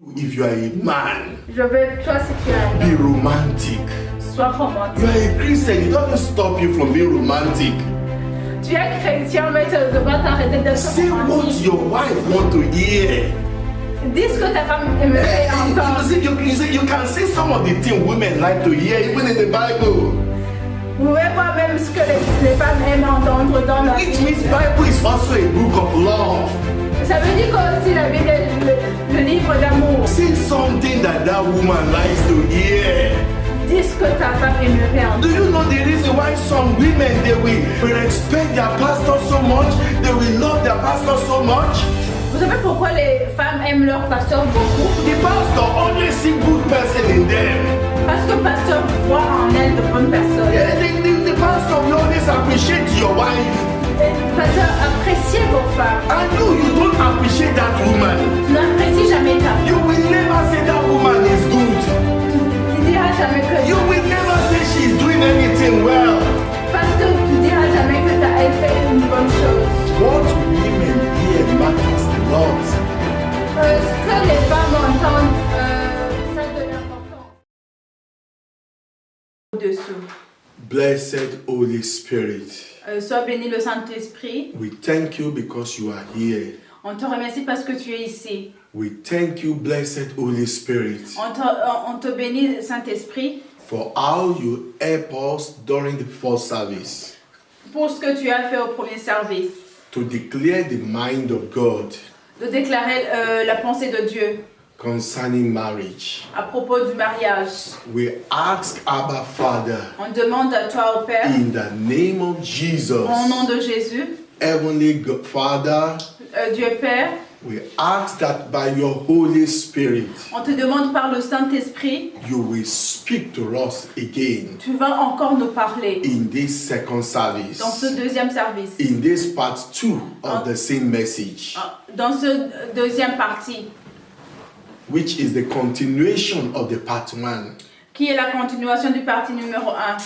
If you are a man, Je veux, toi, si tu es un be homme, romantic. sois You romantique. are a Christian, it doesn't stop you from being romantic. Tu es chrétien, mais tu ne dois pas t'arrêter d'être Say what romantique. your wife want to hear. Dis ce que ta femme aimerait entendre. You can say some of the things women like to hear, even in the Bible. Vous pouvez voir même ce que les femmes aiment entendre dans la Which Bible. means Bible is also a book of love. Ça veut dire que aussi la Bible est le livre d'amour. Say something that woman likes to hear. Dis ce que ta femme aimerait Do entendre. you know the reason why some women they will respect their pastor so much? They will love their pastor so much? Vous savez pourquoi les femmes aiment leur pasteur beaucoup? The pastor always see good person in them. Parce que le pasteur voit en elle de bonnes personnes. Yeah, the pastor will always appreciate your wife. Et le pasteur apprécie vos femmes. I know you don't appreciate that woman. Tu n'apprécies jamais ta femme. You will never say that woman is good. Tu diras jamais que You will never say she's doing anything well. parce que tu diras jamais que elle fait une bonne chose. What women hear matters a lot. Ce que les femmes entendent, ça a de l'importance. Au-dessous. Blessed Holy Spirit, Sois béni le Saint-Esprit. we thank you because you are here. On te remercie parce que tu es ici. We thank you, blessed Holy Spirit, On te bénit Saint-Esprit for how you help us during the first service pour ce que tu as fait au premier service. to declare the mind of God De déclarer la pensée de Dieu concerning marriage. à propos du mariage. We ask Abba Father, On demande à toi, au Père, in the name of Jesus, au nom de Jésus, Heavenly God, Father, Dieu Père, we ask that by your Holy Spirit, on te demande par le Saint-Esprit, you will speak to us again tu vas encore nous parler in this second service, dans ce deuxième service, in this part 2 of the same message, dans ce deuxième partie, which is the continuation of the part 1. qui est la continuation du parti numéro 1.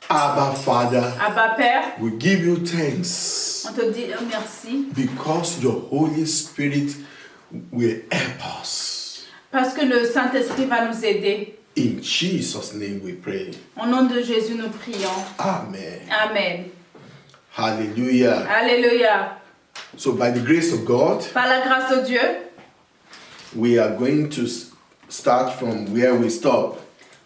Abba Father, Abba Père, we give you thanks on te dit merci because your Holy Spirit will help us. parce que le Saint-Esprit va nous aider. In Jesus' name we pray. Au nom de Jésus, nous prions. Amen. Amen. Hallelujah. Alléluia. So by the grace of God, Par la grâce de Dieu, we are going to start from where we stop.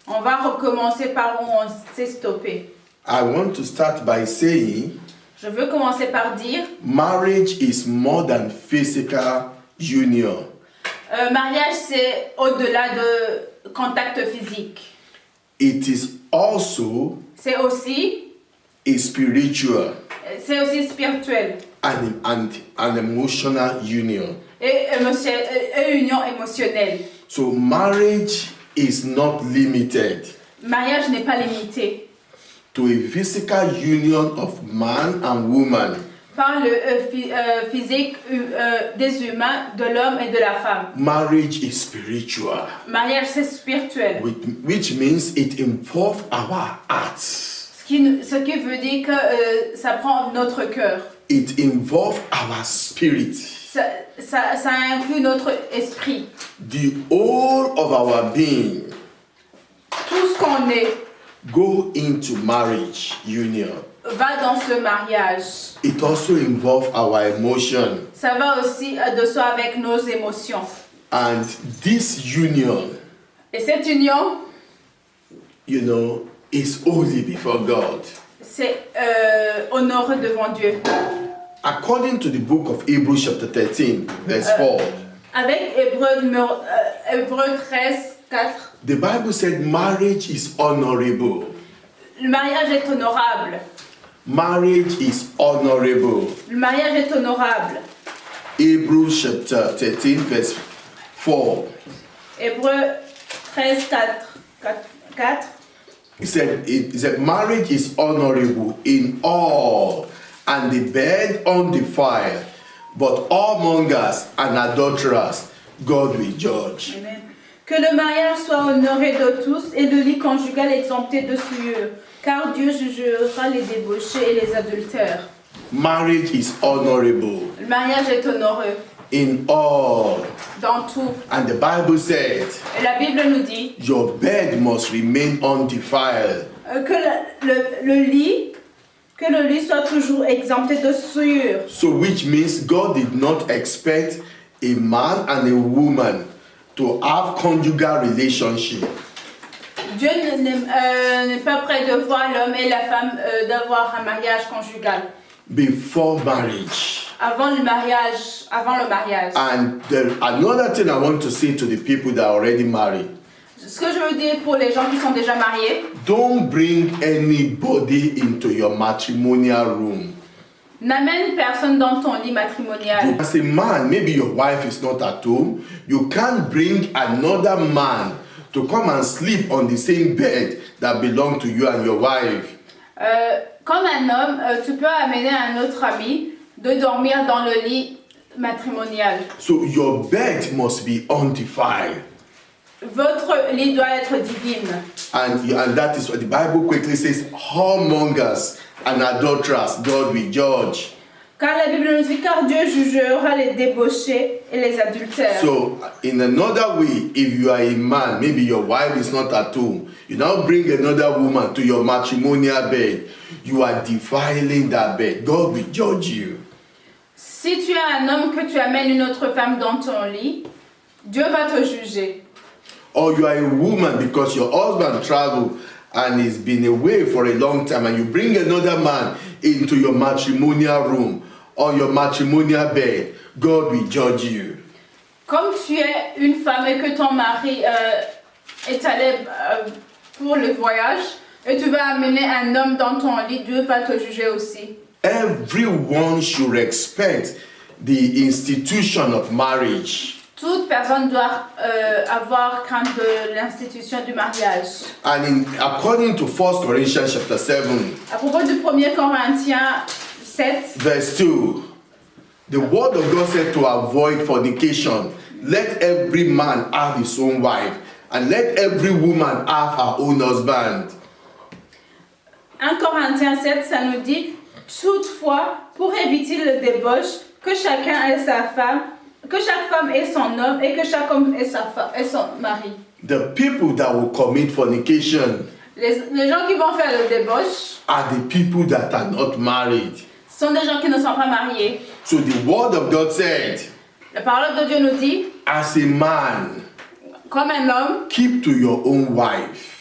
on va recommencer par où on s'est stoppé. I want to start by saying Je veux commencer par dire, marriage is more than physical union. mariage c'est au-delà de contact physique. It is also C'est aussi a spiritual spirituel and emotional union. et union émotionnelle. So marriage is not limited Mariage n'est pas limité to a physical union of man and woman. par le physique des humains, de l'homme et de la femme. Marriage is spiritual, Mariage c'est spirituel, which means it involves our hearts. ce qui veut dire que ça prend notre cœur. It involves our spirit. Ça inclut notre esprit. The whole of our being Tout ce qu'on est go into marriage union. va dans ce mariage. It also involves our emotion. Ça va aussi de soi avec nos émotions. And this union, Et cette union, you know, is holy before God. c'est honoré devant Dieu. According to the book of Hebrews chapter 13, verse 4, Avec Hébreux 13, 4, the Bible said marriage is honorable. le mariage est honorable. Marriage is honorable. Le mariage est honorable. Hebrews chapter 13, verse 4. Hébreux 13, 4. It said marriage is honorable in all, and the bed undefiled, but whoremongers and adulterers God will judge. Amen. Que le mariage soit honoré de tous et le lit conjugal exempté de souillure, car Dieu jugera les débauchés et les adultères. Marriage is honorable. Le mariage est honoreux. in all. dans tout. And the Bible said, Et la Bible nous dit your bed must remain undefiled. que le lit soit toujours exempté de souillure. So which means God did not expect a man and a woman to have conjugal relationship Dieu n'est pas prêt de voir l'homme et la femme d'avoir un mariage conjugal. before marriage. Avant le mariage. And another thing I want to say to the people that are already married, Ce que je veux dire pour les gens qui sont déjà mariés, don't bring anybody into your matrimonial room. n'amène personne dans ton lit matrimonial. As a man, maybe your wife is not at home, you can't bring another man to come and sleep on the same bed that belong to you and your wife. Comme un homme, tu peux amener un autre ami de dormir dans le lit matrimonial. So your bed must be undefiled. Votre lit doit être divine. And that is what the Bible quickly says, whoremongers and adulterers, God will judge. Car la Bible nous dit, car Dieu jugera les débauchés et les adultères. So, in another way, if you are a man, maybe your wife is not at home, you now bring another woman to your matrimonial bed, you are defiling that bed. God will judge you. Si tu es un homme que tu amènes une autre femme dans ton lit, Dieu va te juger. Or you are a woman because your husband traveled and he's been away for a long time, and you bring another man into your matrimonial room or your matrimonial bed, God will judge you. Comme tu es une femme et que ton mari est allé pour le voyage et tu vas amener un homme dans ton lit, Dieu va te juger aussi. Everyone should respect the institution of marriage. Toute personne doit avoir crainte de l'institution du mariage. And according to 1 Corinthians chapter 7, À propos du 1er Corinthiens 7, verse 2, the word of God said to avoid fornication, let every man have his own wife, and let every woman have her own husband. 1 Corinthiens 7, ça nous dit, toutefois, pour éviter le débauche, que chacun ait sa femme, que chaque femme ait son homme et que chaque homme ait son mari. The people that will commit fornication Les gens qui vont faire le débauche are the people that are not married. sont des gens qui ne sont pas mariés. So the word of God said, La parole de Dieu nous dit, as a man, comme un homme, keep to your own wife.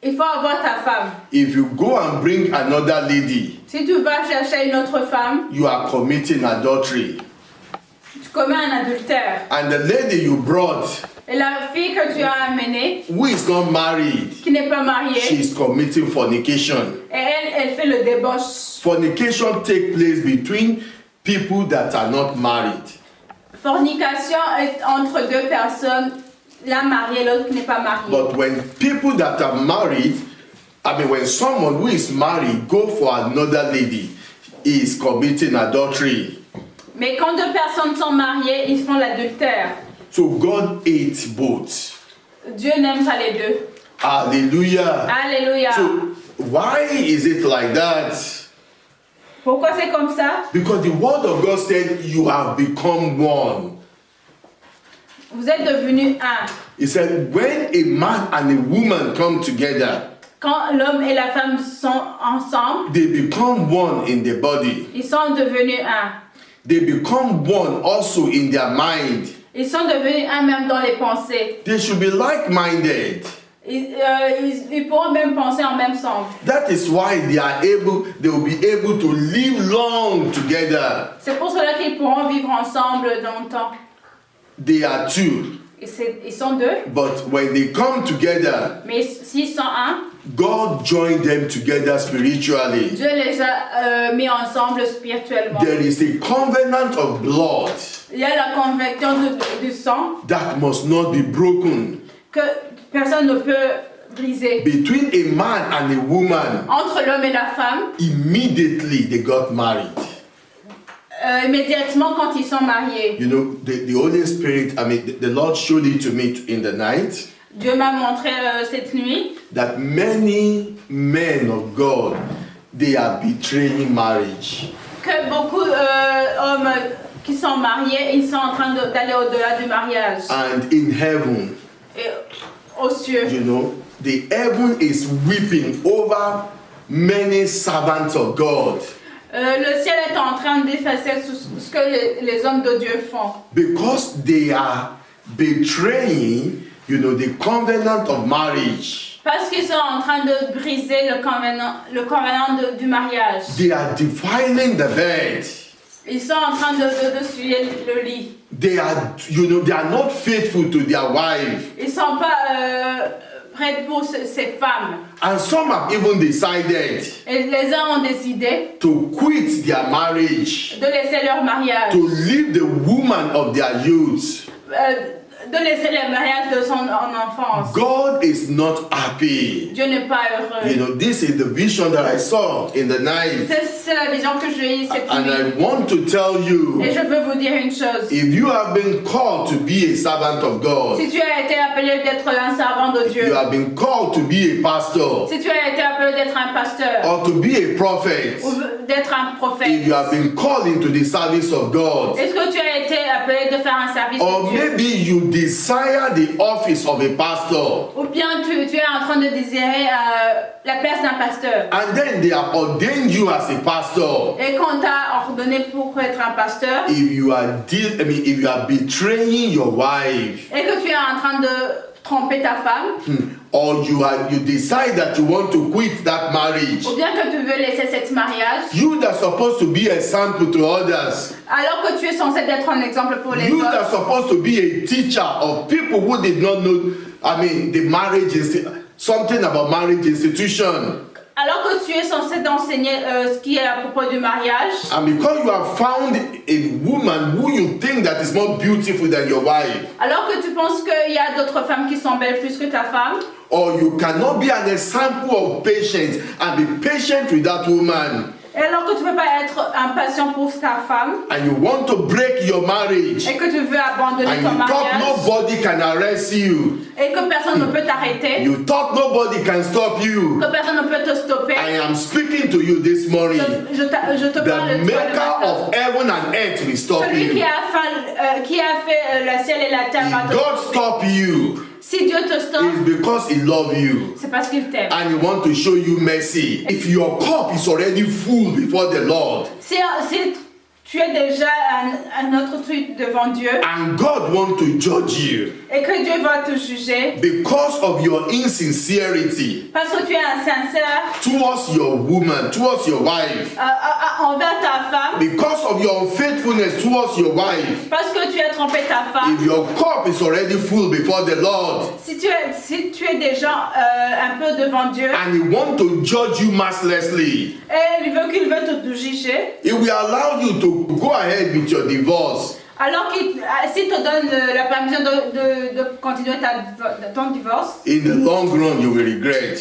il faut avoir ta femme. If you go and bring another lady, Si tu vas chercher une autre femme, you are committing adultery. tu commets un adultère. And the lady you brought, Et la fille que tu as amenée, who is not married, qui n'est pas mariée, she is committing fornication. et elle fait le débauche. Fornication takes place between people that are not married. Fornication est entre deux personnes, l'un marié et l'autre qui n'est pas marié. But when people that are married, when someone who is married go for another lady, he is committing adultery. Mais quand deux personnes sont mariées, ils font l'adultère. So God hates both. Dieu n'aime pas les deux. Hallelujah. Alléluia. So why is it like that? Pourquoi c'est comme ça? Because the word of God said you have become one. Vous êtes devenus un. He said when a man and a woman come together, Quand l'homme et la femme sont ensemble, they become one in the body. ils sont devenus un. They become one also in their mind. Ils sont devenus un même dans les pensées. They should be like-minded. Ils pourront même penser en même sens. That is why they will be able to live long together. C'est pour cela qu'ils pourront vivre ensemble longtemps. They are two. Ils sont deux. But when they come together, Mais s'ils sont un, God joined them together spiritually. Dieu les a mis ensemble spirituellement. There is a covenant of blood Il y a la conviction du sang that must not be broken que personne ne peut briser. between a man and a woman. Entre l'homme et la femme, Immediately they got married. immédiatement quand ils sont mariés. You know, the Holy Spirit, the Lord showed it to me in the night. Dieu m'a montré cette nuit That many men of God, they are betraying marriage. que beaucoup d'hommes qui sont mariés, ils sont en train d'aller au-delà du mariage. And in heaven, Et aux cieux, you know, the heaven is weeping over many servants of God le ciel est en train d'effacer ce que les hommes de Dieu font. because they are betraying, you know, the covenant of marriage. Parce qu'ils sont en train de briser le convenant du mariage. They are defiling the bed. Ils sont en train de souiller le lit. They are, you know, they are not faithful to their wife. Ils ne sont pas prêts pour ces femmes. And some have even decided Et les uns ont décidé to quit their marriage, de laisser leur mariage. to leave the woman of their youth. De laisser le mariage de son enfance. God is not happy. Dieu n'est pas heureux. You know, this is the vision that I saw in the night. C'est la vision que j'ai eue cette And nuit. I want to tell you, Et je veux vous dire une chose. if you have been called to be a servant of God, Si tu as été appelé d'être un servant de Dieu, you have been called to be a pastor si tu as été appelé d'être un pasteur or to be a prophet, ou d'être un if prophète, you have been called into the service of God, est-ce que tu as été appelé de faire un service or de Dieu? maybe you desire the office of a pastor, Ou bien tu es en train de désirer la place d'un pasteur. and then they have ordained you as a pastor. Et qu'on t'a ordonné pour être un pasteur, If you are if you are betraying your wife, et que tu es en train de tromper ta femme, or you decide that you want to quit that marriage, ou bien que tu veux laisser cet mariage, you that are supposed to be a sample to others, alors que tu es censé être un exemple pour les you that autres, are supposed to be a teacher of people who did not know, the marriage is something about marriage institution. alors que tu es censé d'enseigner ce qui est à propos du mariage, And because you have found a woman who you think that is more beautiful than your wife, alors que tu penses qu'il y a d'autres femmes qui sont belles plus que ta femme, or you cannot be an example of patience and be patient with that woman, et alors que tu ne peux pas être impatient pour ta femme, and you want to break your marriage, et que tu veux abandonner and ton you thought mariage, nobody can arrest you, et que personne ne peut t'arrêter, you thought nobody can stop you, que personne ne peut te stopper, I am speaking to you this morning. je te parle The de toi le maker matin. of heaven and earth will stop Celui qui you. a fait le ciel et la terre va If te God stopper. stop you, Si Dieu te stoppe, it's because He loves you c'est parce qu'il t'aime. and He wants to show you mercy. If your cup is already full before the Lord Si tu es déjà un autre truc devant Dieu and God wants to judge you et que Dieu va te juger because of your insincerity parce que tu es insincère towards your woman, towards your wife, envers ta femme, because of your unfaithfulness towards your wife, parce que tu as trompé ta femme, if your cup is already full before the Lord si tu es déjà un peu devant Dieu and He wants to judge you mercilessly, et qu'il veut te juger, He will allow you to go ahead with your divorce. alors s'il te donne la permission de continuer ton divorce, In the long run, you will regret.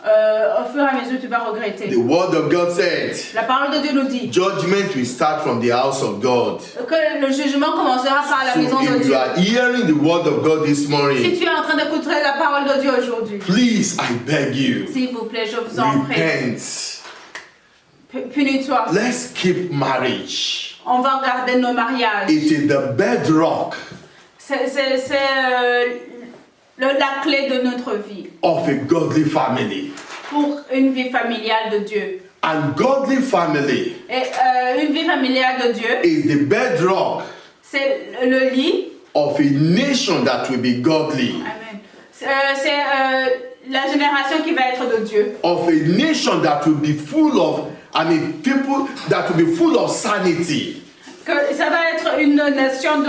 au fur et à mesure tu vas regretter. The word of God said, La parole de Dieu nous dit judgment will start from the house of God. que le jugement commencera par la So maison de if you Dieu. are hearing the word of God this Si morning, tu es en train d'écouter la parole de Dieu aujourd'hui, please, I beg you, s'il vous plaît, je vous en prie, repent. punis-toi. Let's keep marriage. On va garder nos mariages. It is the bedrock C'est la clé de notre vie of a godly family. pour une vie familiale de Dieu. And godly family Et une vie familiale de Dieu, is the bedrock c'est le lit. of a nation that will be godly. Amen. C'est la génération qui va être de Dieu. Of a nation that will be full of, people that will be full of sanity. Que ça va être une nation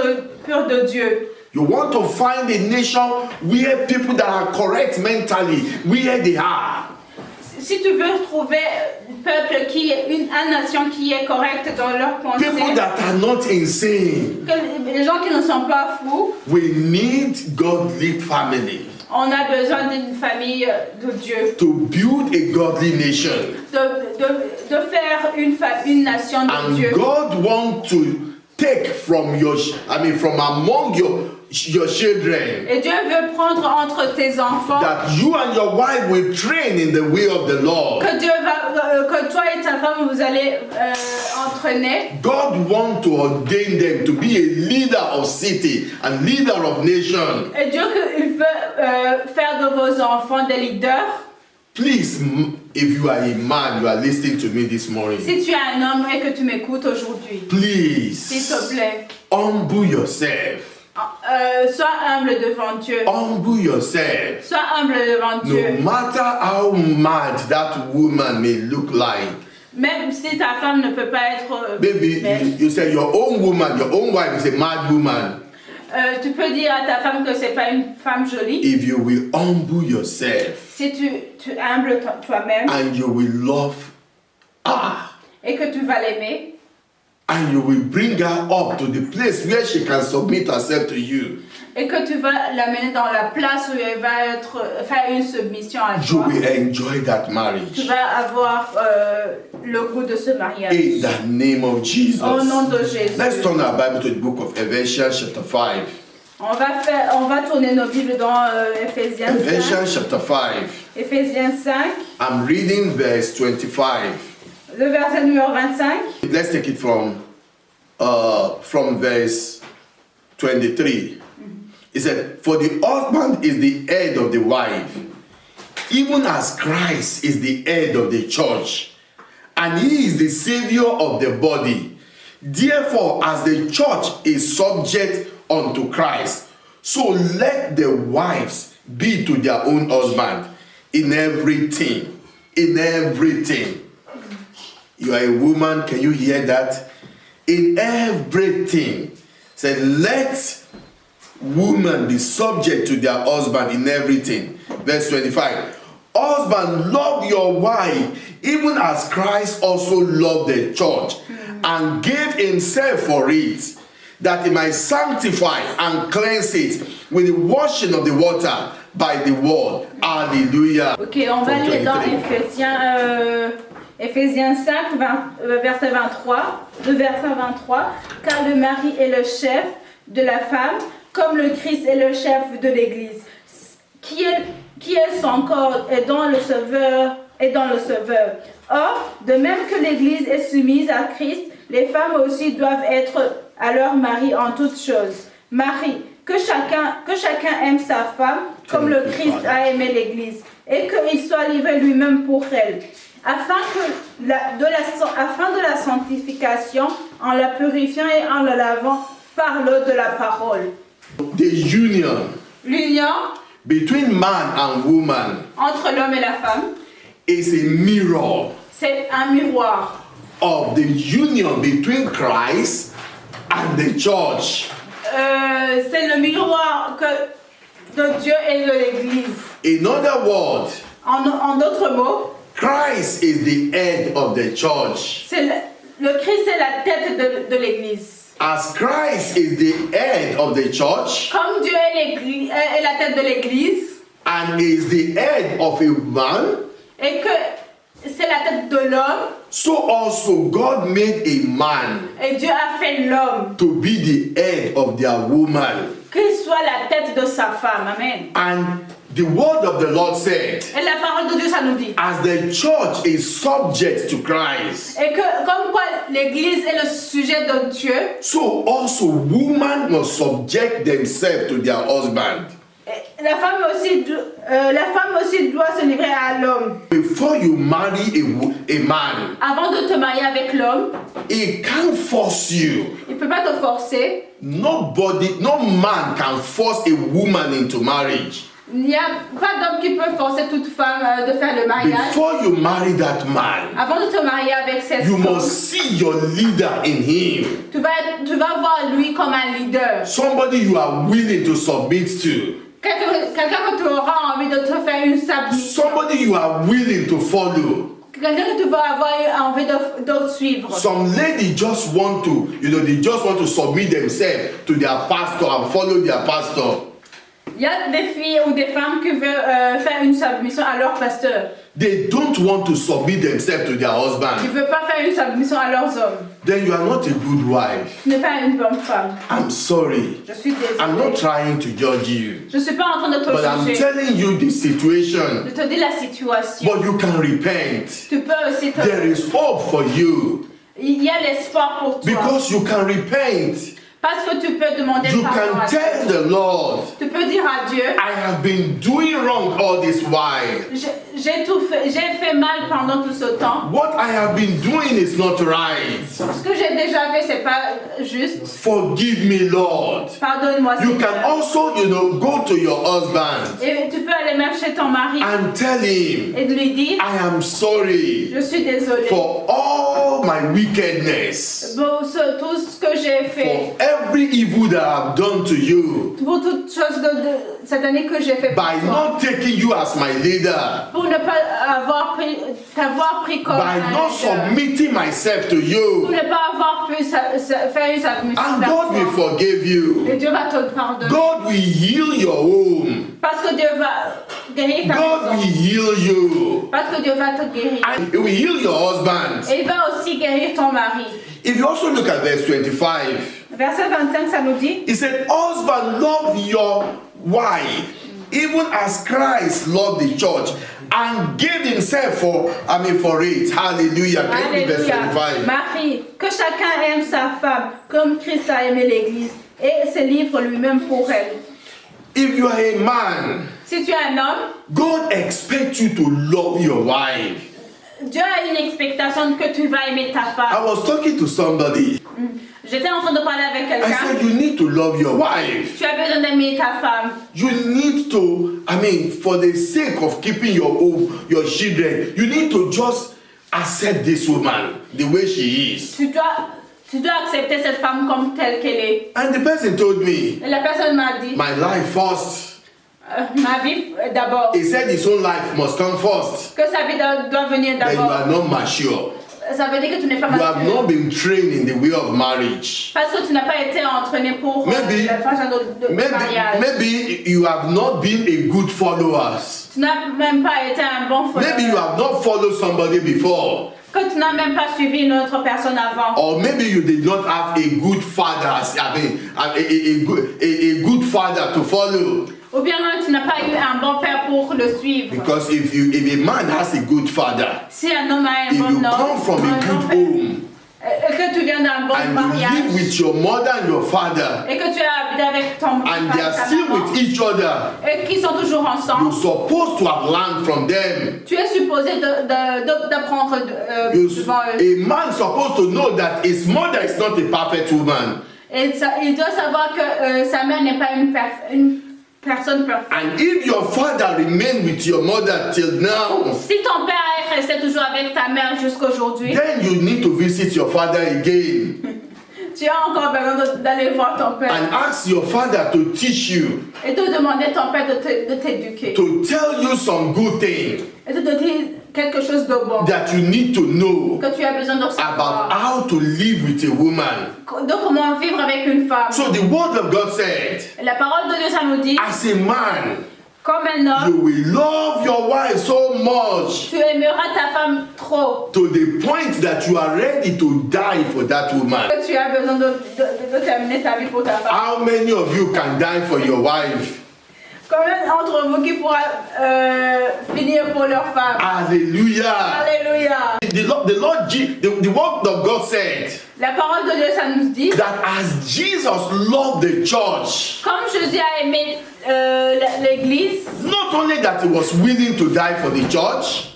pure de Dieu. You want to find a nation where people that are correct mentally, where they are. Si tu veux trouver un peuple une nation qui est correcte dans leur pensée, People that are not insane. les gens qui ne sont pas fous, We need godly family on a besoin d'une famille de Dieu, to build a godly nation. de faire une nation de And Dieu. God wants to take from from among your children. Et Dieu veut prendre entre tes enfants. That you and your wife will train in the way of the Lord. Que toi et ta femme vous allez entraîner. God wants to ordain them to be a leader of city and leader of nation. Et Dieu il veut faire de vos enfants des leaders. Please, if you are a man, you are listening to me this morning. Si tu es un homme et que tu m'écoutes aujourd'hui, please, s'il te plaît, humble yourself. Sois humble devant Dieu. Humble yourself. Sois humble devant Dieu. No matter how mad that woman may look like. Même si ta femme ne peut pas être... Maybe you say your own woman, your own wife is a mad woman. Tu peux dire à ta femme que c'est pas une femme jolie. If you will humble yourself. Si tu humbles toi-même. And you will love her. Et que tu vas l'aimer. And you will bring her up to the place where she can submit herself to you. Et que tu vas l'amener dans la place où elle va faire une submission à toi. You will enjoy that marriage. Tu vas avoir le goût de ce mariage. In the name of Jesus. Au nom de Jésus. Let's turn our Bible to the book of Ephesians chapter 5. On va tourner nos Bibles dans Ephésiens 5. Ephesians chapter 5. Ephésiens 5. I'm reading verse 25. Le verset numéro 25. Let's take it from verse 23. It said, for the husband is the head of the wife, even as Christ is the head of the church, and he is the savior of the body. Therefore, as the church is subject unto Christ, so let the wives be to their own husband in everything. In everything. You are a woman, can you hear that? In everything. Say, let women be subject to their husband in everything. Verse 25. Husband, love your wife, even as Christ also loved the church and gave himself for it, that he might sanctify and cleanse it with the washing of the water by the word. Hallelujah. Ok, on va aller dans Ephésiens 5, verset 23. Le verset 23. Car le mari est le chef de la femme, comme le Christ est le chef de l'Église, qui est son corps et dont le Sauveur. Or, de même que l'Église est soumise à Christ, les femmes aussi doivent être à leur mari en toutes choses. Mari, que chacun aime sa femme, comme le Christ a aimé l'Église, et qu'il soit livré lui-même pour elle, afin de la sanctification, en la purifiant et en la lavant par l'eau de la parole. The union between man and woman entre l'homme et la femme is a mirror. C'est un miroir of the union between Christ and the church. C'est le miroir de Dieu et de l'Église. In other words, en d'autres mots, Christ is the head of the church. Le Christ est la tête de l'Église. As Christ is the head of the church, comme Dieu est la tête de l'Église, and is the head of a man, et que c'est la tête de l'homme, so also God made a man, et Dieu a fait l'homme, to be the head of their woman, qu'il soit la tête de sa femme. Amen. And the word of the Lord said, et la parole de Dieu, ça nous dit, as the church is subject to Christ, et que comme quoi l'Église est le sujet de Dieu, so also women must subject themselves to their husband. La femme aussi doit se livrer à l'homme. Before you marry a man, avant de te marier avec l'homme, he can't force you. Il peut pas te forcer. No man can force a woman into marriage. Il n'y a pas d'homme qui peut forcer toute femme de faire le mariage. Before you marry that man, avant de te marier avec cette you femme, must see your leader in him. Tu vas voir lui comme un leader. Somebody you are willing to submit to. Quelqu'un que tu auras envie de te faire une submission. Somebody you are willing to follow. Quelqu'un que tu vas avoir envie de suivre. Some ladies just want to, they just want to submit themselves to their pastor and follow their pastor. Il y a des filles ou des femmes qui veulent faire une submission à leur pasteur. They don't want to submit themselves to their husband. Ils ne veulent pas faire une submission à leurs hommes. then you are not a good wife. Tu n'es pas une bonne femme. I'm sorry. Je suis désolée. I'm not trying to judge you. Je ne suis pas en train de te But I'm juger. telling you the situation. Je te dis la situation. But you can repent. Tu peux aussi te... There is hope for you. Il y a l'espoir pour toi. Because you can repent. Parce que tu peux demander You pardon can à Dieu. tell the Lord, Tu peux dire à Dieu, I have been doing wrong all this while. j'ai fait mal pendant tout ce temps. What I have been doing is not right. Ce que j'ai déjà fait, c'est pas juste. Forgive me, Lord. Pardonne-moi, You Seigneur. can also, go to your husband Et tu peux aller même chez ton mari and tell him, et de lui dire, I am sorry je suis désolée for all my wickedness, pour tout ce que j'ai fait, for every evil that I've done to you, pour toute chose de cette année que j'ai fait pour by toi, not taking you as my leader, pour ne pas t'avoir pris comme by un not leader, submitting myself to pour you. ne pas avoir pu faire une submission And vers God will toi. forgive you. Et Dieu va te pardonner. God will heal your home. Parce que Dieu va guérir ta God will maison. heal you. Parce que Dieu va te guérir. And He will heal your husband. Et il va aussi guérir ton mari. If you also look at verse 25, Verset 25, ça nous dit, He said, husband, love your wife, even as Christ loved the church and gave himself for it. Hallelujah. Can you read verse Alléluia. 25? Marie, que chacun aime sa femme comme Christ a aimé l'Église et se livre lui-même pour elle. If you are a man, Si tu es un homme, God expects you to love your wife. Dieu a une expectation que tu vas aimer ta I femme. was talking to somebody. J'étais en train de parler avec I quelqu'un. said, you need to love your wife. Tu as besoin d'aimer ta femme. You need to, for the sake of keeping your home, your children, you need to just accept this woman the way she is. Tu dois accepter cette femme comme telle qu'elle est. And the person told me, Et la personne m'a dit, my life first. ma vie d'abord. He said his own life must come first. Que sa vie doit venir Then you d'abord. are not mature. Ça veut dire que tu n'es pas You have mature. not been trained in the way of marriage. Parce que tu n'as pas été entraîné pour Maybe- la façon de mariage. Maybe you have not been a good follower. Tu n'as même pas été un bon Maybe you followeur. have not followed somebody before. Que tu n'as même pas suivi une autre personne avant. Or maybe you did not have a good father, a good father to follow. Ou bien tu n'as pas eu un bon père pour le suivre. Because if a man has a good father, Si un homme a un if bon you homme, come from a good home et que tu viens d'un bon and you live mariage, with your mother and your father, et que tu as habité avec ton and they père are et ta still maman, with each other, et qui sont toujours you're ensemble, supposed to have learned from them. tu es supposé d'apprendre devant eux. A man supposed to know that his mother is not a perfect woman. Et il doit savoir que sa mère n'est pas une personne parfaite. And if your father remained with your mother till now, Si ton père est resté toujours avec ta mère jusqu'aujourd'hui, then you need to visit your father again tu as encore besoin d'aller voir ton père and ask your father to teach you, et de demander ton père de t'éduquer to tell you some good thing et de te dire quelque chose de bon that you need to know que tu as besoin de about savoir, how to live with a woman. de comment vivre avec une femme. So the word of God said, La parole de Dieu, ça nous dit, as a man, comme un homme, you will love your wife so much tu aimeras ta femme trop, to the point that you are ready to die for that woman. que tu as besoin de terminer ta vie pour ta femme. How many of you can die for your wife? Combien d'entre vous qui pourra finir pour leur femme? Hallelujah. Alléluia. The word of God said La parole de Dieu, ça nous dit, that as Jesus loved the church, comme Jésus a aimé l'église, not only that he was willing to die for the church,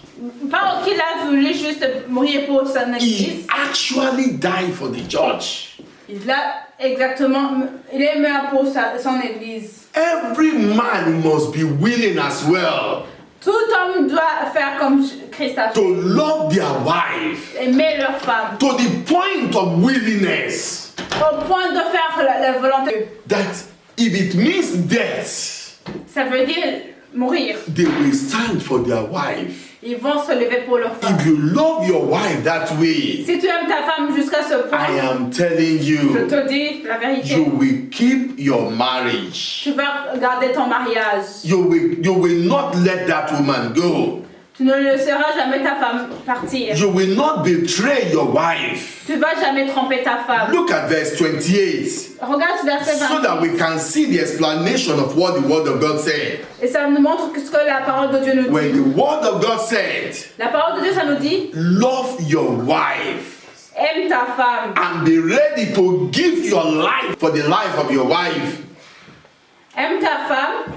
pas qu'il a voulu juste mourir pour son he église, actually died for the church. il est mort pour son église. Every man must be willing as well Tout homme doit faire comme Christ a to fait, love their wife aimer leur femme, to the point of willingness au point de faire la volonté. that if it means death, Ça veut dire mourir. they will stand for their wife. Ils vont se lever pour leur femme. If you love your wife that way, Si tu aimes ta femme jusqu'à ce I point, am telling je you, te dis la vérité. you will keep your marriage. Tu vas garder ton mariage. You will not let that woman go. Tu ne laisseras jamais ta femme partir. You will not betray your wife. Tu ne vas jamais tromper ta femme. Look at verse 28. Regarde ce verset 28. So that we can see the explanation of what the word of God said. Et ça nous montre ce que la parole de Dieu nous dit. When the word of God said, La parole de Dieu, ça nous dit, love your wife aime ta femme. and be ready to give your life for the life of your wife. Aime ta femme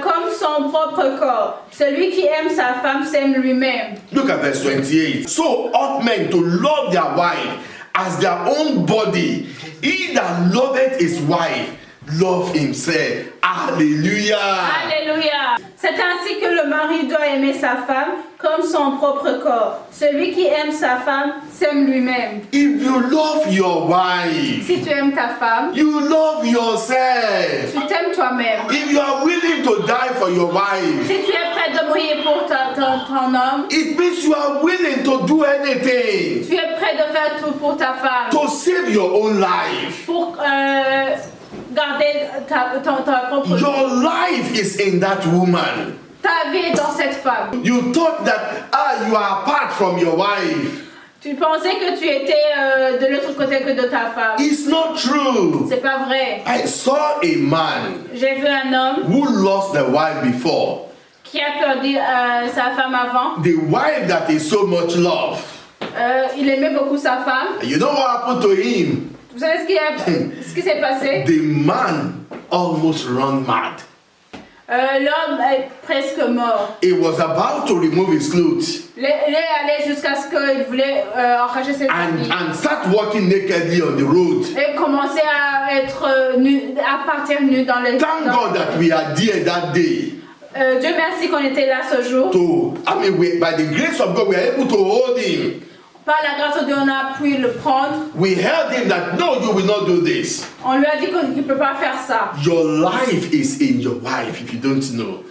comme son propre corps. Celui qui aime sa femme s'aime lui-même. Look at verse 28. So ought men to love their wife as their own body. He that loveth his wife love himself. Hallelujah. Alléluia. C'est ainsi que le mari doit aimer sa femme comme son propre corps. Celui qui aime sa femme s'aime lui-même. If you love your wife, Si tu aimes ta femme, you love yourself. tu t'aimes toi-même. If you are willing to die for your wife, Si tu es prêt de mourir pour ton homme, it means you are willing to do anything tu es prêt de faire tout pour ta femme, to save your own life. pour garder ta propre vie. Your life is in that woman. Ta vie est dans cette femme. You thought that you are apart from your wife. Tu pensais que tu étais de l'autre côté que de ta femme. It's not true. C'est pas vrai. I saw a man J'ai vu un homme who lost the wife before. qui a perdu sa femme avant. The wife that is so much love. Il aimait beaucoup sa femme. You know what happened to him? Vous savez ce qui s'est passé? The man almost ran mad. L'homme est presque mort. He was about to remove his clothes Il est allé jusqu'à ce qu'il voulait enrager ses habits. and start walking nakedly on the road. Et commencer à être nu, à partir nu dans les. Thank God that we are there that day. Dieu merci qu'on était là ce jour. By the grace of God, we are able to hold him. Par la grâce de Dieu, on a pu le prendre. We held him that no, you will not do this. On lui a dit qu'il ne peut pas faire ça. Your life is in your wife if you don't know.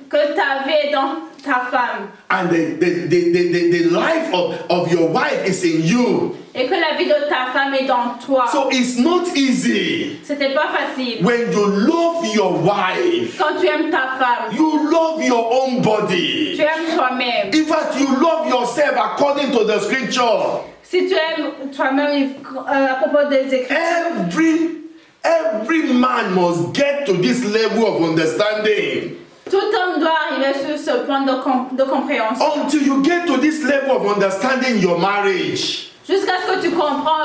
Que ta vie est dans ta femme. And the life of your wife is in you. Et que la vie de ta femme est dans toi. So it's not easy. C'était pas facile. When you love your wife, Quand tu aimes ta femme, you love your own body. tu aimes toi-même. In fact, you love yourself according to the scripture. Si tu aimes toi-même à propos des Écritures, Every man must get to this level of understanding. tout homme doit arriver sur ce point de compréhension. Until you get to this level of understanding your marriage, Jusqu'à ce que tu comprends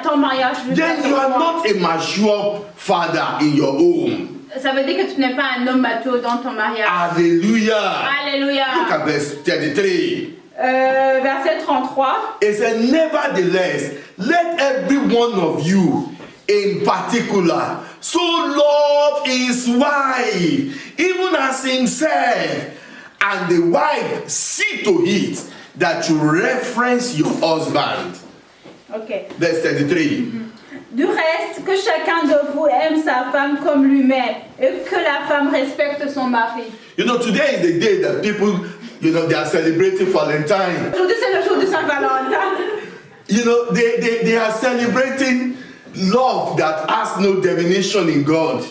ton mariage. then you are not a mature father in your home. Ça veut dire que tu n'es pas un homme mature dans ton mariage. Hallelujah. Alléluia. Look at verse 33. Verset 33. It said, nevertheless, let every one of you in particular so love his wife, even as himself, and the wife see to it that you reference your husband. Ok. Verse 33. Du reste, que chacun de vous aime sa femme comme lui-même et que la femme respecte son mari. You know, today is the day that people, they are celebrating Valentine. Aujourd'hui, c'est le jour de Saint-Valentin. You know, they are celebrating love that has no definition in God.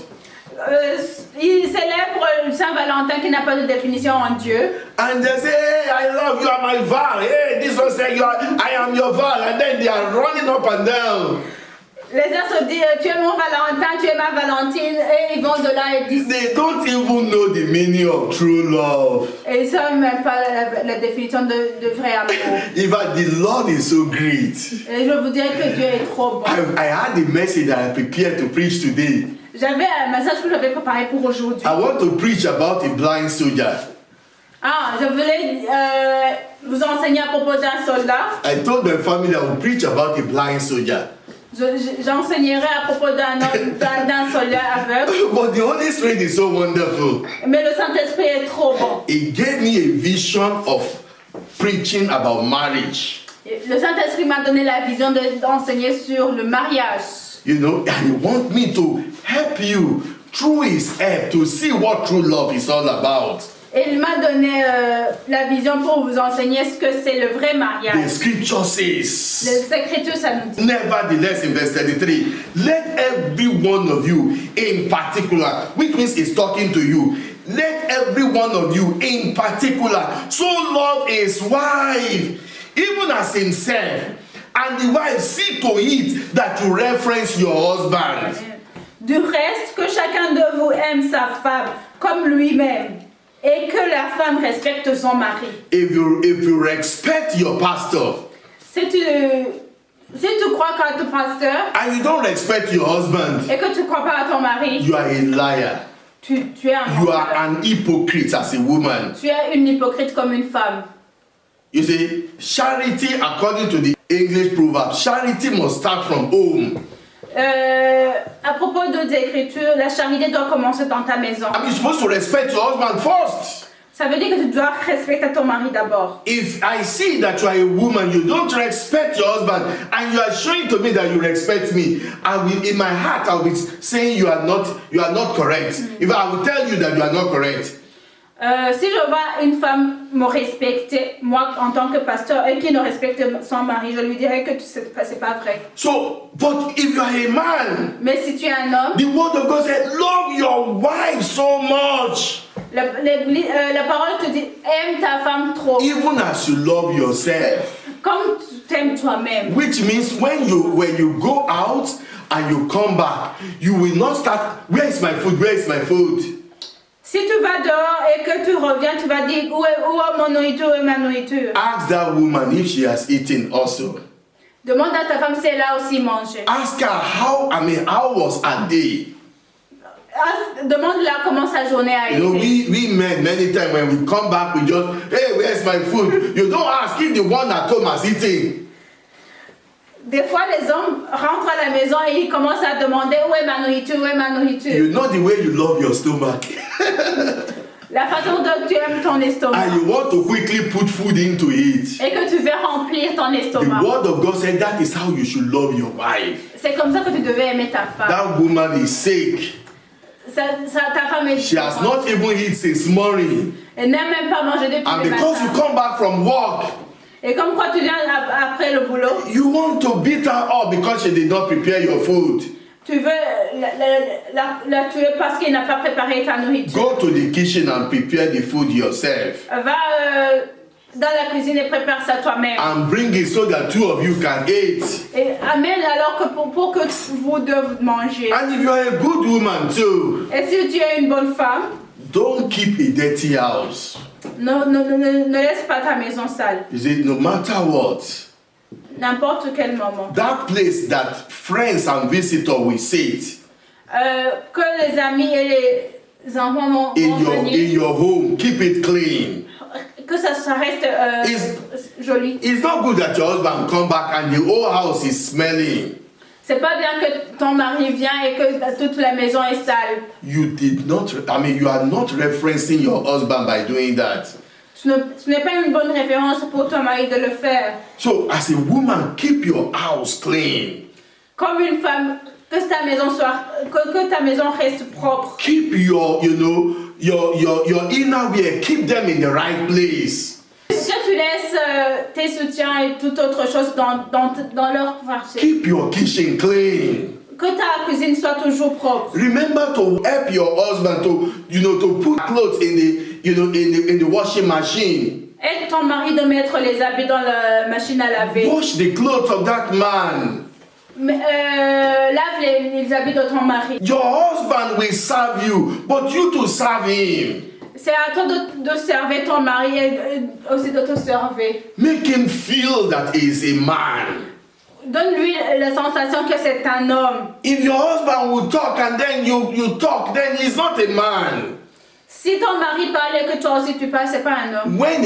Ils célèbrent Saint-Valentin qui n'a pas de définition en Dieu. And they say, hey, I love you, are my Val. Hey, this one say, I am your Val. And then they are running up and down. Les uns se disent, tu es mon Valentin, tu es ma Valentine, et ils vont de là et disent. They don't even know the meaning of true love. Et ils ne savent même pas la définition de vrai amour. In fact, the Lord is so great. Et je vous dirais que Dieu est trop bon. I had a message that I prepared to preach today. J'avais un message que j'avais préparé pour aujourd'hui. I want to preach about a blind soldier. Je voulais vous enseigner à propos d'un soldat. I told my family I would preach about a blind soldier. J'enseignerai à propos d'un soldat aveugle. But the Holy Spirit is so wonderful. Mais le Saint-Esprit est trop bon. He gave me a vision of preaching about marriage. Le Saint-Esprit m'a donné la vision d'enseigner sur le mariage. You know, and he wants me to help you through his help to see what true love is all about. Et il m'a donné la vision pour vous enseigner ce que c'est le vrai The mariage. scripture says, Les Écritures, ça nous dit. nevertheless, in verse 33, let every one of you in particular, which means it's talking to you, let every one of you in particular so love his wife, even as himself, and the wife see to it that you reference your husband. Du reste, que chacun de vous aime sa femme comme lui-même, et que la femme respecte son mari. If you respect your pastor, Si tu crois qu'à ton pasteur and you don't respect your husband, et que tu ne crois pas à ton mari, you are a liar. tu es un You menteur. are an hypocrite as a woman. Tu es une hypocrite comme une femme. You see, charity, according to the English proverb, charity must start from home. À propos de l'écriture, la charité doit commencer dans ta maison. I mean, you're supposed to respect your husband first. Ça veut dire que tu dois respecter ton mari d'abord. If I see that you are a woman, you don't respect your husband, and you are showing to me that you respect me, I will, in my heart, I will be saying you are not correct. If I will tell you that you are not correct. Si je vois une femme me respecter, moi en tant que pasteur, et qui ne respecte son mari, je lui dirais que c'est pas vrai. So, but if you are a man, Mais si tu es un homme, the word of God said, love your wife so much, la parole te dit aime ta femme trop, even as you love yourself. comme tu t'aimes toi-même. Which means when you go out and you come back, you will not start, where is my food, where is my food? Si tu vas dehors et que tu reviens, tu vas dire où est mon nourriture, où est ma nourriture. Ask that woman if she has eaten also. Demande à ta femme si elle a aussi mangé. Ask her how was her day? Demande-la comment sa journée a You know, été. we men, many times when we come back, we just, hey, where's my food? You don't ask if the one at home has eaten. Des fois, les hommes rentrent à la maison et ils commencent à demander où est ma nourriture, où est ma nourriture. You know the way you love your stomach. La façon dont tu aimes ton estomac. And you want to quickly put food into it. Et que tu veux remplir ton The estomac. word of God said that is how you should love your wife. C'est comme ça que tu devais aimer ta femme. That woman is sick. Ta femme est She has not even eaten since morning. Elle n'a même pas mangé depuis And le because you matin. come back from work, Et comme quoi tu viens après le boulot, you want to beat her up because she did not prepare your food. tu veux la tuer parce qu'il n'a pas préparé ta nourriture. Go to the kitchen and prepare the food yourself. Va dans la cuisine et prépare ça toi-même. And bring it so that two of you can eat. Et amène alors que pour que vous deux mangez. And if you are a good woman too, Et si tu es une bonne femme, don't keep a dirty house. ne laisse pas ta maison sale. You see, no matter what, N'importe quel moment. that place that friends and visitors will sit Que les amis et les enfants vont in venir. your home, keep it clean. Que ça reste joli. It's not good that your husband come back and the whole house is smelling. C'est pas bien que ton mari vient et que toute la maison est sale. You are not referencing your husband by doing that. Ce n'est pas une bonne référence pour ton mari de le faire. So as a woman, keep your house clean. Comme une femme, que ta maison reste propre. Keep your innerwear, keep them in the right place. Que tu laisses tes soutiens et toute autre chose dans leur marché. Keep your kitchen clean. Que ta cuisine soit toujours propre. Remember to help your husband to put clothes in the washing machine. Aide ton mari de mettre les habits dans la machine à laver. Wash the clothes of that man. Lave les habits de ton mari. Your husband will serve you, but you to serve him. C'est à toi de servir ton mari et aussi de te servir. Make him feel that he is a man. Donne-lui la sensation que c'est un homme. If your husband will talk and then you talk, then he's not a man. Si ton mari parle et que toi aussi tu parles, c'est pas un homme. When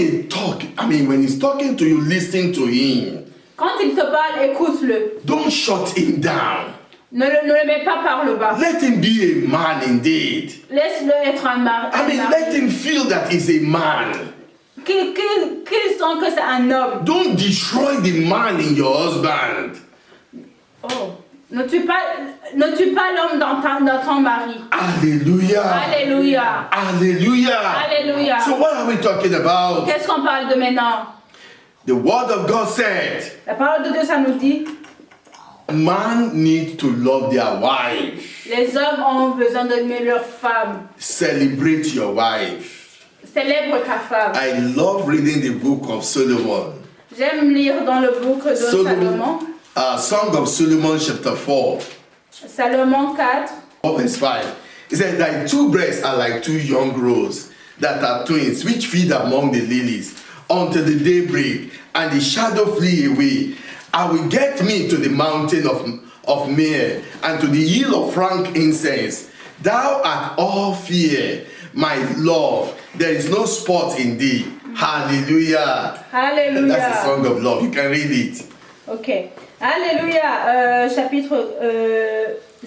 he's talking to you, listen to him. Quand il te parle, écoute-le. Don't shut him down. Ne le mets pas par le bas. Let him be a man indeed. Laisse-le être un mari. Let him feel that he's a man. Qu'il sent que c'est un homme. Don't destroy the man in your husband. Oh. Ne tue pas l'homme dans ton mari. Hallelujah. Alléluia. Hallelujah. Alléluia. So what are we talking about? Qu'est-ce qu'on parle de maintenant? The word of God said, La parole de Dieu, ça nous dit, Man need to love their wife. Les hommes ont besoin d'aimer leur femme. Celebrate your wife. Célèbre ta femme. I love reading the book of Solomon. J'aime lire dans le book de Salomon. Song of Solomon chapter 4. Salomon 4. Verse 5. It says, thy two breasts are like two young roes that are twins, which feed among the lilies until the daybreak, and the shadow flee away. I will get me to the mountain of myrrh, and to the hill of frankincense. Thou art all fear, my love. There is no spot in thee. Hallelujah. Hallelujah. That's a song of love. You can read it. Ok. Alléluia.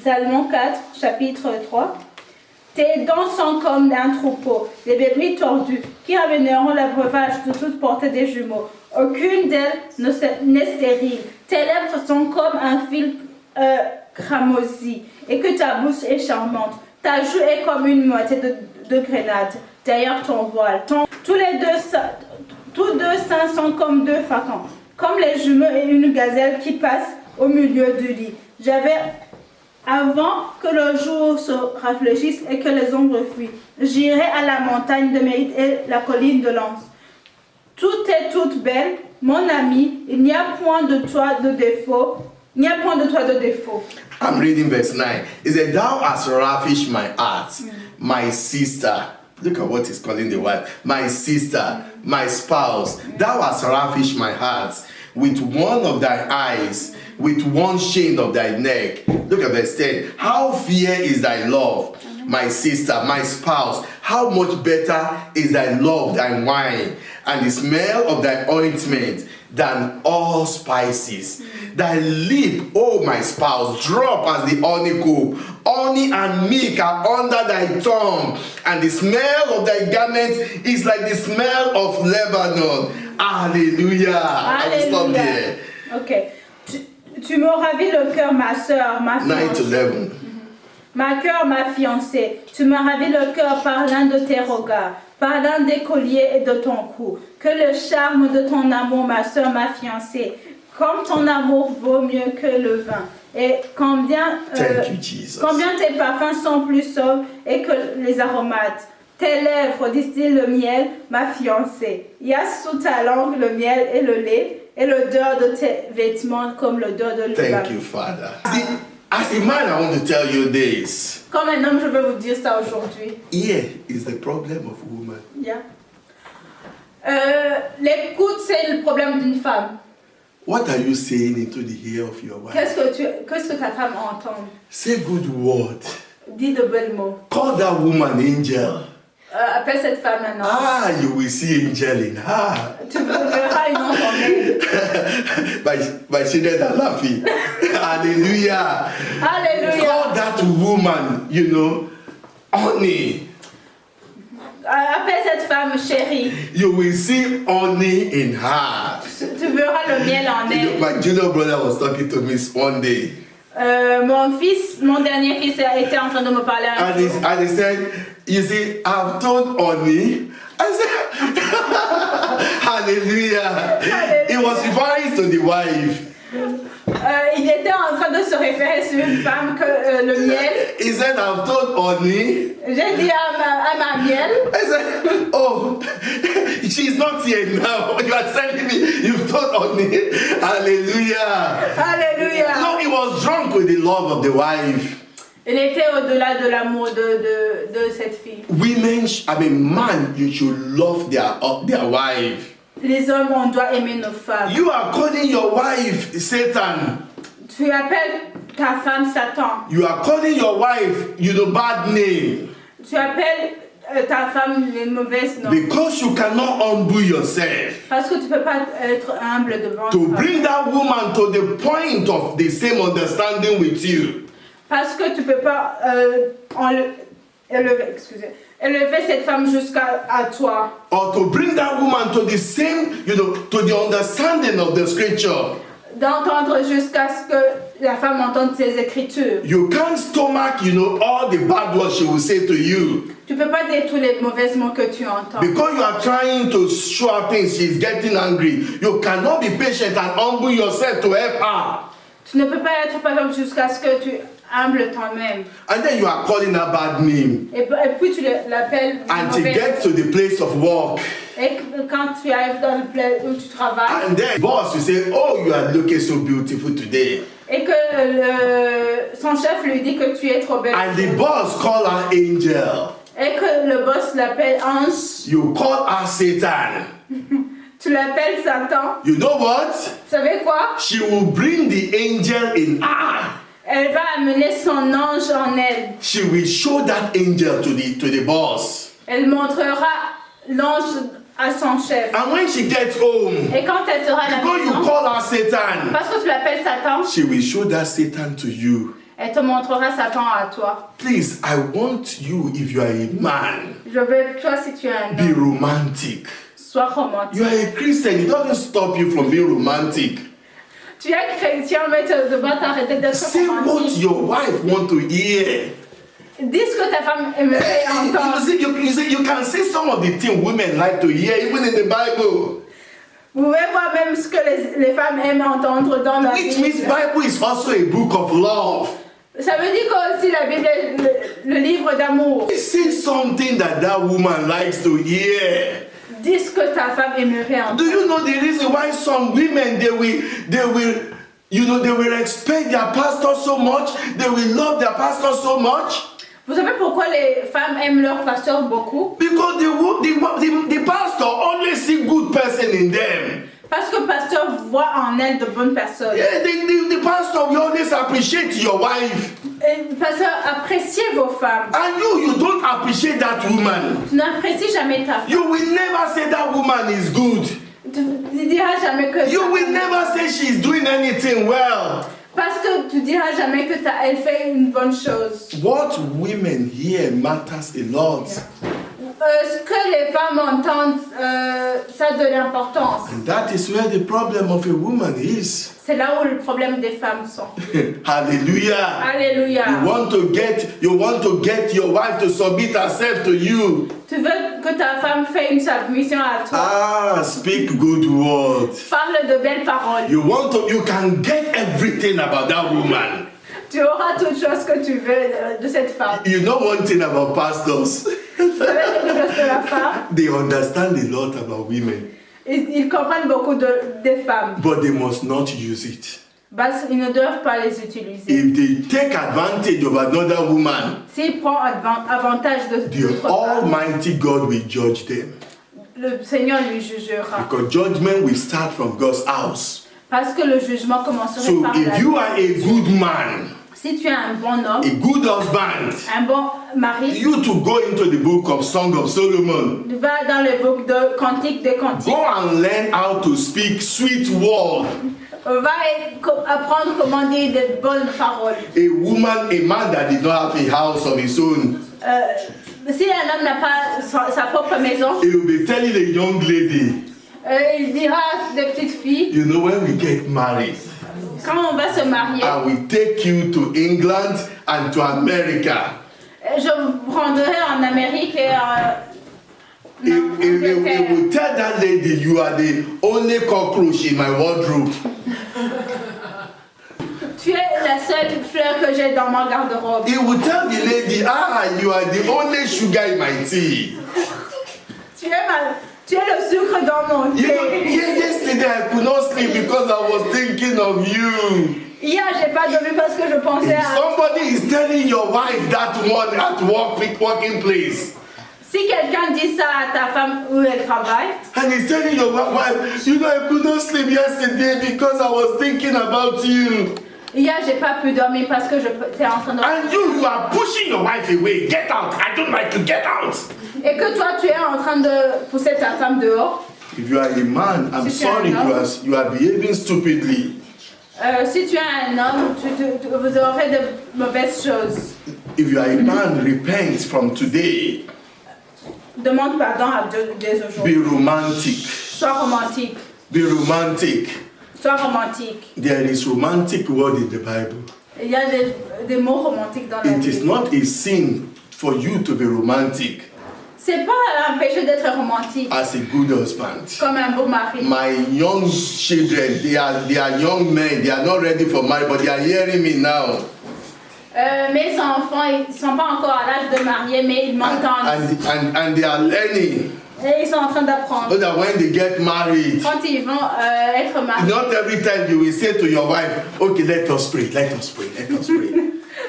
Salomon 4, chapitre 3. Tes dents sont comme un troupeau, des bébris tordus, qui ramèneront la breuvage de toute portée des jumeaux. Aucune d'elles n'est stérile. Tes lèvres sont comme un fil cramoisi, et que ta bouche est charmante. Ta joue est comme une moitié de grenade derrière ton voile. Tous deux seins sont comme deux façons, comme les jumeaux et une gazelle qui passent au milieu du lit. Avant que le jour se rafraîchisse et que les ombres fuient, j'irai à la montagne de mérite et la colline de l'anse. Tout est toute belle, mon ami, il n'y a point de toi de défaut. I'm reading verse 9. It said, thou hast ravished my heart, my sister. Look at what he's calling the wife. My sister, my spouse. Thou hast ravished my heart with one of thy eyes, with one chain of thy neck. Look at verse 10. How fair is thy love, my sister, my spouse. How much better is thy love than wine, and the smell of thy ointment than all spices. Thy lip, O my spouse, drop as the honeycomb. Honey and milk are under thy tongue, and the smell of thy garment is like the smell of Lebanon. Hallelujah. I will stop there. Ok. Tu me ravis le cœur, ma soeur, ma fiancée. 9-11. Ma cœur, ma fiancée. Tu me ravis le cœur par l'un de tes regards, par l'un des colliers et de ton cou. Que le charme de ton amour, ma soeur, ma fiancée, comme ton amour vaut mieux que le vin. Et combien tes parfums sont plus sobres et que les aromates. Tes lèvres distillent le miel, ma fiancée. Il y a sous ta langue le miel et le lait, et l'odeur de tes vêtements comme l'odeur de l'huile. Thank you, Father. See, as a man, I want to tell you this. Comme un homme, je veux vous dire ça aujourd'hui. Here is the problem of woman. Yeah. L'écoute, c'est le problème d'une femme. What are you saying into the ear of your wife? Qu'est-ce que ta femme entend? Say good word. Dis de belles mots. Call that woman angel. Appelle cette femme un ange. You will see angel in her. Tu verras une ange en elle. My children are laughing. Hallelujah. Hallelujah. Call that woman, honey. Appelle cette femme chérie. You will see honey in her. Tu verras le miel en elle. My junior brother was talking to me one day. Mon dernier fils était en train de me parler un jour. And he said, you see, I've told honey. I said, hallelujah. He was referring to the wife. Il était en train de se référer sur une femme que le miel. He said, I've told honey. J'ai dit à ma miel. I said, oh, she's not here now. You are telling me you've told honey. Hallelujah. Hallelujah. No, he was drunk with the love of the wife. Il était au-delà de l'amour de cette fille. Man, you should love their wife. Les hommes, on doit aimer nos femmes. You are calling your wife Satan. Tu appelles ta femme Satan. You are calling your wife, bad name. Tu appelles ta femme les mauvaises noms. Because you cannot humble yourself. Parce que tu peux pas être humble devant to bring that woman to the point of the same understanding with you. Parce que tu peux pas élever cette femme jusqu'à toi. Or to bring that woman to the same, to the understanding of the scripture. D'entendre jusqu'à ce que la femme entende ses écritures. You can't stomach, all the bad words she will say to you. Tu peux pas dire tous les mauvais mots que tu entends. Because you are trying to show her things, she's getting angry. You cannot be patient and humble yourself to help her. Tu ne peux pas être par exemple jusqu'à ce que tu humbles toi-même. And then you are calling her bad name. Et puis tu l'appelles. Until you get to the place of work. Et quand tu arrives dans le place où tu travailles. And then boss will say, oh, you are looking so beautiful today. Et que son chef lui dit que tu es trop belle. And the boss call her angel. Et que le boss l'appelle ange. You call her Satan. Tu l'appelles Satan. You know what? Vous savez quoi? She will bring the angel in her. Elle va amener son ange en elle. She will show that angel to the boss. Elle montrera l'ange à son chef. And when she gets home, Et quand elle sera à la because you maison, call her Satan, parce que tu l'appelles Satan, she will show that Satan to you. elle te montrera Satan à toi. Please, I want you, if you are a man, Je veux, toi, si tu es un be homme, romantic. sois romantique. You are a Christian, it doesn't stop you from being romantic. Tu es chrétien, mais tu ne dois pas t'arrêter d'être Say what romantique. your wife wants to hear. Dis ce que ta femme aimerait entendre. You can say some of the things women like to hear, even in the Bible. Vous pouvez voir même ce que les femmes aiment entendre dans la Which means Bible. Bible is also a book of love. Ça veut dire que aussi la Bible est le livre d'amour. Say something that woman likes to hear. Dis ce que ta femme aimerait entendre. Do you know the reason why some women they will respect their pastor so much, they will love their pastor so much? Vous savez pourquoi les femmes aiment leur pasteur beaucoup? Because the pastor always see good person in them. Parce que le pasteur voit en elle de bonnes personnes. Yeah, the pastor will always appreciate your wife. Et le pasteur apprécie vos femmes. And you don't appreciate that woman. Tu n'apprécies jamais ta femme. You will never say that woman is good. Tu ne diras jamais que You will never say she's doing anything well. parce que tu diras jamais que elle fait une bonne chose. What women hear matters a lot. Ce que les femmes entendent, ça a de l'importance. And that is where the problem of a woman is. C'est là où le problème des femmes sont. Hallelujah. Alléluia. You want to get your wife to submit herself to you. Tu veux que ta femme fasse une submission à toi. Ah, speak good words. Parle de belles paroles. You can get everything about that woman. Tu auras toutes choses que tu veux de cette femme. You know one thing about pastors. Tu savais quelque chose de la femme? They understand a lot about women. Ils comprennent beaucoup des femmes. But they must not use it. Parce qu'ils ne doivent pas les utiliser. If they take advantage of another woman, S'ils prennent avantage de the l'autre femme, Almighty God will judge them. le Seigneur lui jugera. Because judgment will start from God's house. Parce que le jugement commencerait So par la if you are a good man, Si tu es un bon homme, a good husband, un bon mari, you to go into the book of Song of Solomon. va dans le book de Cantique des Cantiques. Go and learn how to speak sweet words. Va apprendre comment dire de bonnes paroles. A man that did not have a house of his own, Si un homme n'a pas sa propre maison, he will be telling a young lady, il dira à des petites filles, you know, when we get married, quand on va se marier, I will take you to England and to America. je vous prendrai en Amérique et He will tell that lady, you are the only cockroach in my wardrobe. Tu es la seule fleur que j'ai dans mon garde-robe. He will tell the lady, you are the only sugar in my tea. Tu es le sucre dans mon You know, thé. yesterday I could not sleep because I was thinking of you. Hier, j'ai pas dormi parce que je pensais If à... somebody is telling your wife that one at working place, Si quelqu'un dit ça à ta femme où elle travaille, and he's telling your wife, you know, I could not sleep yesterday because I was thinking about you. hier, j'ai pas pu dormir parce que j'étais en train de... And you are pushing your wife away. Get out. I don't like to get out. Et que toi, tu es en train de pousser ta femme dehors. If you are a man, I'm Si tu es sorry, un homme. you are behaving stupidly. Si tu es un homme, vous aurez de mauvaises choses. If you are a man, repent from today. Demande pardon à Dieu dès Be aujourd'hui. romantic. Sois romantique. Be romantic. Sois romantique. There is romantic word in the Bible. Il y a des mots romantiques dans la It is Bible. not a sin for you to be romantic. C'est pas un péché d'être romantique, as a good husband. comme un beau mari. My young children, they are young men. They are not ready for marriage, but they are hearing me now. Mes enfants, ils sont pas encore à l'âge de marier, mais ils m'entendent. And they are learning. Et ils sont en train d'apprendre. So that when they get married, Quand ils vont être mariés, not every time you will say to your wife, okay, let us pray, let us pray, let us pray.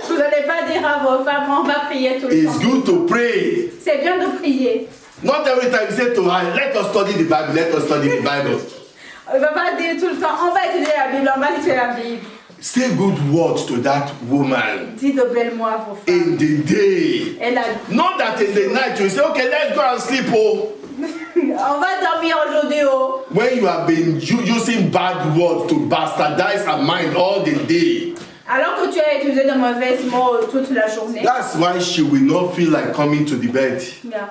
vous n'allez pas dire à vos femmes, on va prier tout le It's temps. good to pray. C'est bien de prier. Not every time you say to her, let us study the Bible, let us study the Bible. On ne va pas dire tout le temps, on va étudier la Bible, on va étudier la Bible. Say good words to that woman Dis de belles mots à vos femmes. in the day. Et la... Not that in the night you say, okay, let's go and sleep. Oh. on va dormir aujourd'hui. Oh. When you have been using bad words to bastardize her mind all the day, Alors que tu as utilisé de mauvais mots toute la journée. that's why she will not feel like coming to the bed. Yeah.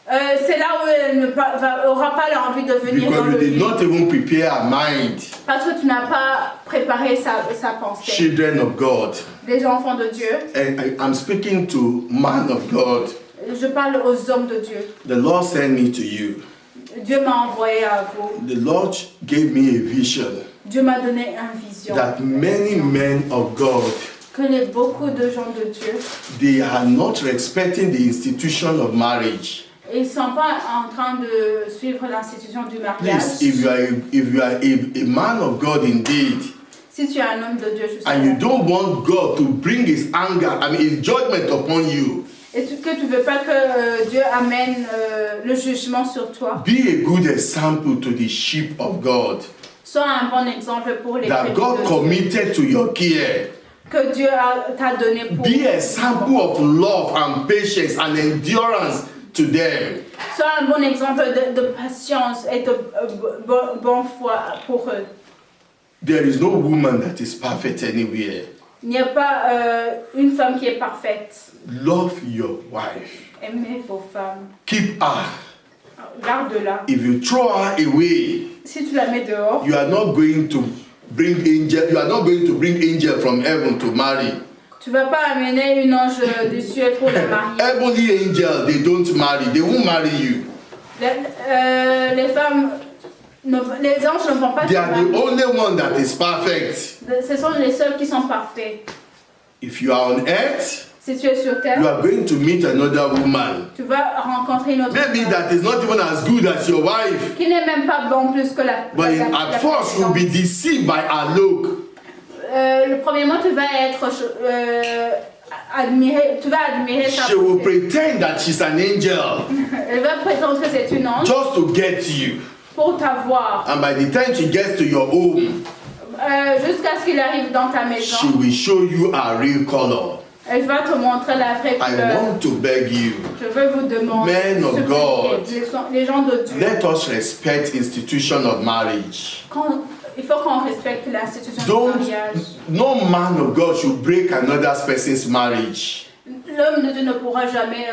C'est là où elle n'aura pas l'envie de venir dans Because le you did lit. not even prepare her mind. Parce que tu n'as pas préparé sa pensée. Children of God. Les enfants de Dieu. And I'm speaking to man of God. Je parle aux hommes de Dieu. The Lord sent me to you. Dieu m'a envoyé à vous. The Lord gave me a vision Dieu m'a donné une vision. that many men of God, Que beaucoup de gens de Dieu, they are not respecting the institution of marriage. ils ne sont pas en train de suivre l'institution du mariage. Please, if you are a man of God indeed, Si tu es un homme de Dieu, and you justement, don't want God to bring his anger, his judgment upon you, et que tu ne veux pas que Dieu amène le jugement sur toi, be a good example to the sheep of God. sois un bon exemple pour les That brebis God de Dieu, committed to your care. que Dieu t'a donné pour Be a sample of love and patience and endurance to them. Sois un bon exemple de patience et de bonne foi pour eux. There is no woman that is perfect anywhere. Il n'y a pas une femme qui est parfaite. Love your wife. Aimez vos femmes. Keep her. Garde-la. If you throw her away, Si tu la mets dehors, you are not going to bring angel. You are not going to bring angel from heaven to marry. tu ne vas pas amener une ange du ciel pour la marier. Heavenly angel, they don't marry. They won't marry you. Les femmes, les anges ne vont pas te They are the marier. only one that is perfect. Ce sont les seuls qui sont parfaits. If you are on earth, Si tu es sur you terre, are going to meet another woman. tu vas rencontrer une autre Maybe femme that is not even as good as your wife. qui n'est même pas bon plus que la But at first, you'll be deceived by her look. Le premier mois, tu vas être admiré, tu vas admirer sa She will beauté. pretend that she's an angel Elle va prétendre que c'est une ange just to get you. pour t'avoir. And by the time she gets to your home, Jusqu'à ce qu'il arrive dans ta she maison, will show you her real color. elle va te montrer la vraie I couleur. want to beg you, Je veux vous demander, Men of supplier, God. les gens de Dieu, let us respect institution of marriage. il faut qu'on respecte l'institution du Don't, mariage. no man of God should break another person's marriage. L'homme de Dieu ne pourra jamais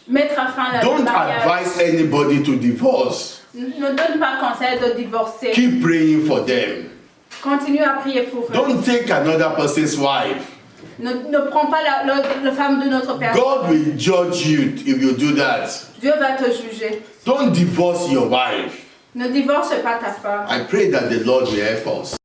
mettre à fin la Don't mariage. advise anybody to divorce. Ne donne pas conseil de divorcer. Keep praying for them. Continue à prier pour eux. Don't take another person's wife. Ne prends pas la femme de notre personne. God will judge you if you do that. Dieu va te juger. Don't divorce your wife. Ne divorce pas ta femme. I pray that the Lord will help us.